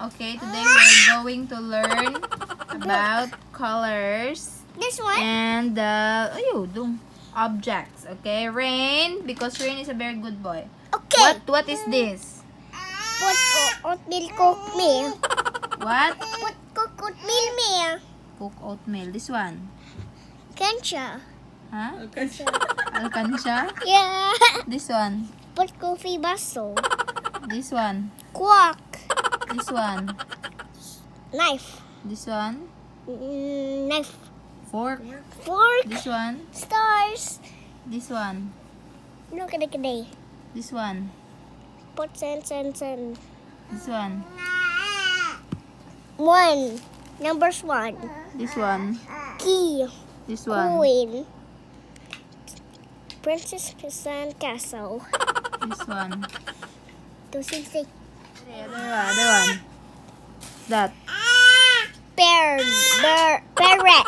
Okay, today we're going to learn about colors. This one? And objects. Okay, Rain, because Rain is a very good boy. Okay. What is this? Put oatmeal cooked meal. What? Put cooked oatmeal meal. Cook oatmeal. This one. Cancha. Huh? Alkansya. Yeah. This one. Put coffee baso. This one. Quack. This one. Knife. This one. Knife. Fork. Fork. This one. Stars. This one. No, kada. This one. Put sen. This one. One. Numbers 1. This one. Key. This one. Queen. Princess Sand Castle. This one. 266. The other one. That. Parrot. Parrot.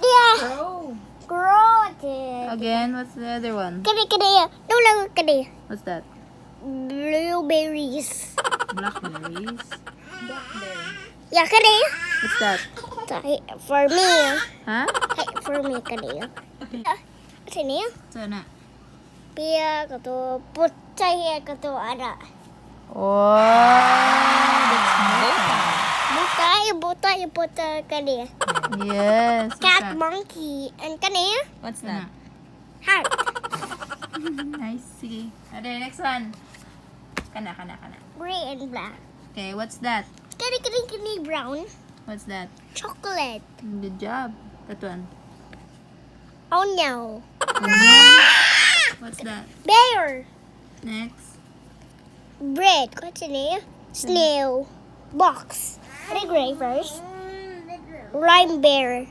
Yeah. Crow. Grow. Again, what's the other one? Kada. No lang kada. What's that? Blueberries. Blackberries. Blackberry. Yeah, kada. What's that? For me. Huh? For me kada. Sini. Sana. Pia kato putay kato ada. Oh, that's Butay kada. yes. Cat, monkey, and kani What's that? heart. Nice. Sige. Okay, next one. Kana. Gray and black. Okay, what's that? Kani brown. What's that? Chocolate. Good job. That one. Onion. What's that? Bear. Next. Bread. What's ini? Snail. Box. Kani gray first. Lime bear.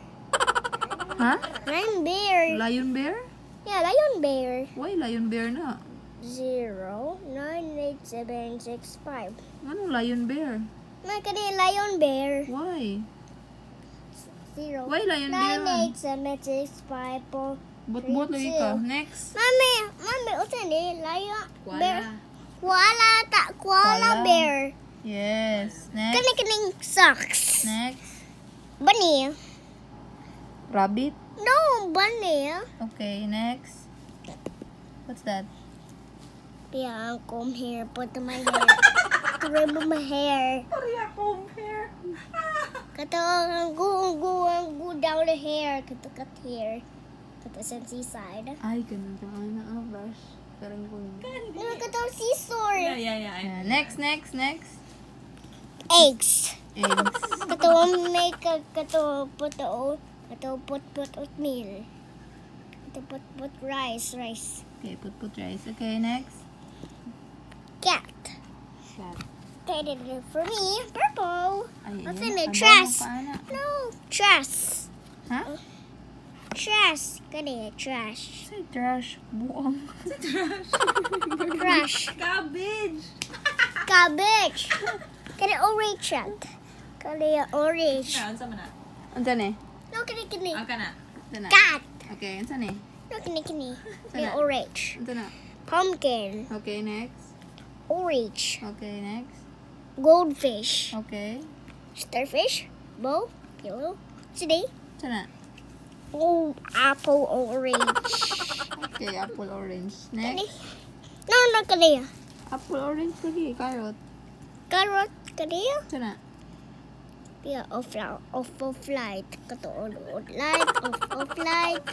Huh? Lime bear. Lion bear? Yeah, lion bear. Why lion bear na? 098765. Ano lion bear? May kani lion bear. Why? 0. Why lion bear? 98765. Bot lagi ka. Next. Mami, what's ini? Lion bear. Koala. Koala Koala. bear. Yes. Next. Kani socks. Next. Bunny. Rabbit. No, bunny. Okay, next. What's that? Yeah, comb hair. Put my hair. To remove my hair. Comb hair. Kato go down the hair. Kato cut hair. Kato seaside. Ay, ganun ka. Ano, brush. Karang ko. No, kato scissor. Yeah. Next. Eggs. Eggs. Kato make kato put oatmeal. Kato put rice. Okay, put rice. Okay, next. Cat. Cat. Okay, for me, purple. Ay, What's ayan. in it? Aba, Trash. paana? No, trash. Ha? Trash. Kani, trash. Say trash. Buong. Trash. Cabbage. Kani orange yan. Kani orange. Ansan eh? No, kani. Ansan na? Cat. Okay, ansan eh? No, kani. Kani Sana. orange. Ansan na? Pumpkin. Okay, next. Orange. Okay, next. Goldfish. Okay. Starfish. Bow. Yellow. Today. Ansan na? Oh, apple orange. Okay, apple orange. Kani. Next. No, kani. Apple orange lagi. Carrot. Carrot. Kani. Ansan na? Yeah, off light. Kato on light. Off light.